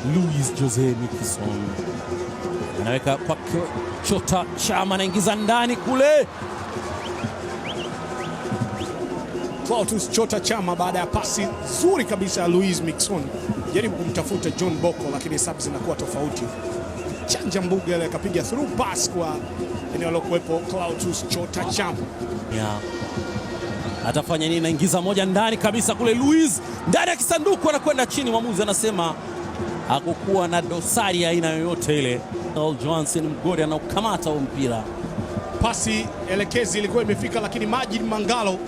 Luis Jose Miquissone anaweka kwa Chota Chama, anaingiza ndani kule. Clatous Chota Chama baada ya pasi nzuri kabisa ya Luis Miquissone jaribu kumtafuta John Boko, lakini sababu zinakuwa tofauti. Chanja mbuga ile akapiga through pass kwa eneo lokuwepo Clatous Chota Chama. Atafanya nini? Naingiza moja ndani kabisa kule, Luis ndani ya kisanduku, anakwenda chini. Mwamuzi anasema hakukuwa na dosari ya aina yoyote ile. Johnson Mgode anaukamata huo mpira. Pasi elekezi ilikuwa imefika, lakini Majid Mangalo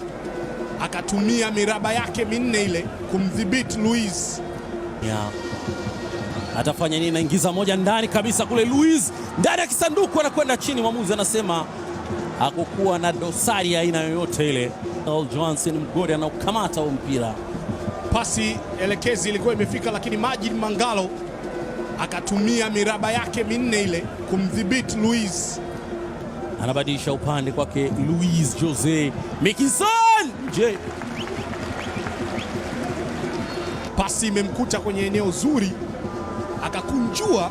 akatumia miraba yake minne ile kumdhibiti Luis. Atafanya nini? Naingiza moja ndani kabisa kule, Luis ndani ya kisanduku, anakwenda chini. Mwamuzi anasema hakukuwa na dosari ya aina yoyote ile. Johnson Mgode anaukamata huo mpira. Pasi elekezi ilikuwa imefika, lakini Majid Mangalo akatumia miraba yake minne ile kumdhibiti Luis. Anabadilisha upande kwake Luis Jose Miquissone. Je, pasi imemkuta kwenye eneo zuri akakunjua,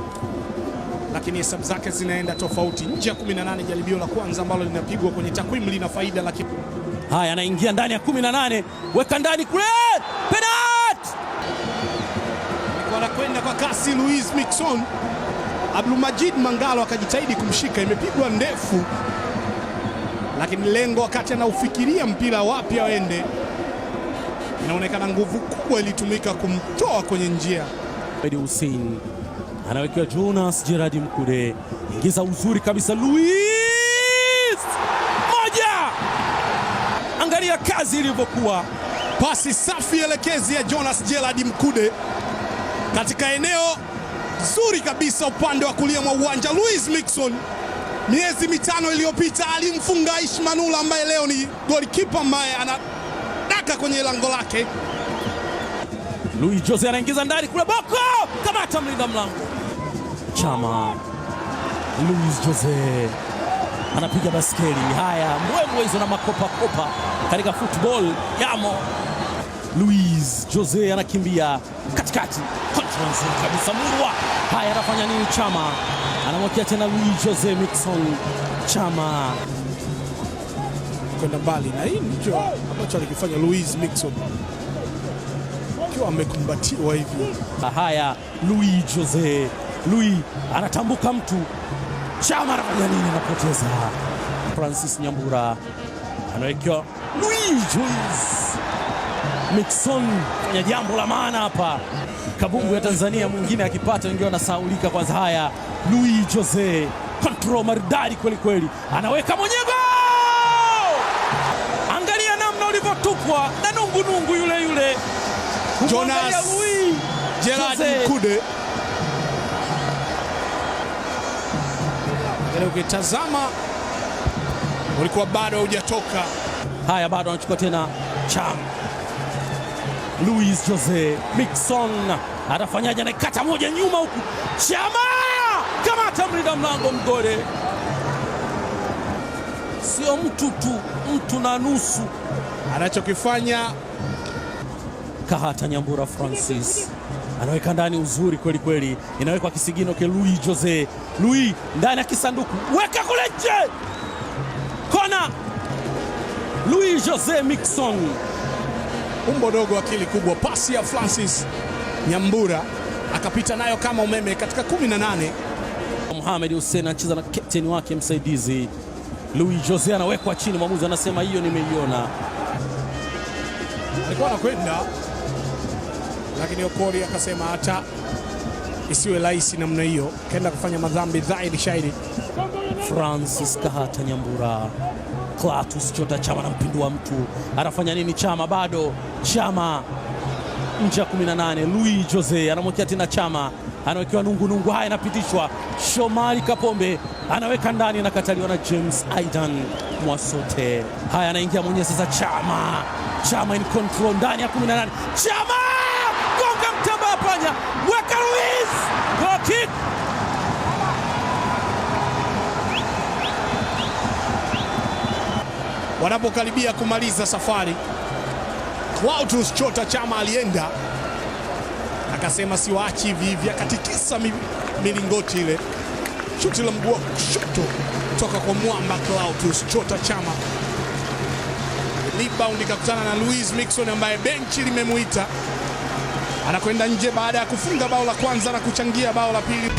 lakini hesabu zake zinaenda tofauti. Nje ya 18, jaribio la kwanza ambalo linapigwa kwenye takwimu lina faida, lakini haya, anaingia ndani ya 18, weka ndani kule, penalty. Anakwenda kwa kasi Luis Miquissone. Abdulmajid Mangalo akajitahidi kumshika, imepigwa ndefu, lakini lengo wakati anaufikiria mpira wapi aende, inaonekana nguvu kubwa ilitumika kumtoa kwenye njia. Hussein anawekewa Jonas Gerard Mkude, ingiza uzuri kabisa Luis, moja. Angalia kazi ilivyokuwa, pasi safi elekezi ya Jonas Gerard Mkude katika eneo zuri kabisa upande wa kulia mwa uwanja. Luis Miquissone miezi mitano iliyopita alimfunga Aish Manula ambaye leo ni golikipa ambaye anadaka kwenye lango lake. Luis Jose anaingiza ndani kule, Boko kamata mlinda mlango Chama. Luis Jose anapiga baskeli. Haya, mbwembwe hizo na makopa katika football yamo. Luis Jose anakimbia katikati, control kabisa Murwa. Haya, anafanya nini? Chama anamwekea tena Luis Jose Miquissone. Chama kwenda mbali, na hii ndicho ambacho alikifanya Luis Miquissone akiwa amekumbatiwa hivi. Haya, Luis Jose, Luis anatambuka mtu. Chama anafanya nini? Anapoteza. Francis Nyambura anawekewa Luis Jose Miquissone, fanya jambo la maana hapa. Kabumbu ya Tanzania mwingine akipata wengine wanasaulika kwanza. Haya, Luis Jose control maridadi kweli kweli, anaweka mwenyego. Angalia namna ulivyotupwa na nungunungu yule Jonas Gerard Mkude. Ukitazama ulikuwa bado hujatoka. Haya, bado anachukua tena Chama. Luis Jose Miquissone atafanyaje? Anaikata moja nyuma huku, Chama kamata mlinda mlango Mgode. Sio mtu tu, mtu na nusu anachokifanya. Kahata Nyambura Francis anaweka ndani uzuri kweli kweli, inawekwa kisigino ke Luis Jose. Luis ndani ya kisanduku, weka kule nje, kona. Luis Jose Miquissone, umbo dogo akili kubwa. Pasi ya Francis Nyambura akapita nayo kama umeme katika 18. Mohamed Hussein anacheza na captain wake msaidizi. Luis Jose anawekwa chini, mwamuzi anasema hiyo nimeiona. Alikuwa anakwenda, lakini Okori akasema hata isiwe rahisi namna hiyo, kaenda kufanya madhambi dhahiri shahiri. Francis Kahata Nyambura, Clatous Chota Chama anampindua mtu, anafanya nini? Chama bado, Chama nje ya 18. Luis Jose anamwekea tena Chama, anawekewa nungunungu. Haya, anapitishwa. Shomari Kapombe anaweka ndani, anakataliwa na James Aidan Mwasote. Haya, anaingia mwenyewe sasa. Chama in control ndani ya 18. Chama gonga mtamba panya, weka Luis, goal kick. Wanapokaribia kumaliza safari, Clatous Chota Chama alienda akasema siwaachi hivi hivi, akatikisa milingoti ile. Shuti la mguu kushoto kutoka kwa mwamba Clatous Chota Chama. Rebound ikakutana na Louis Mixon ambaye benchi limemuita. Anakwenda nje baada ya kufunga bao la kwanza na kuchangia bao la pili.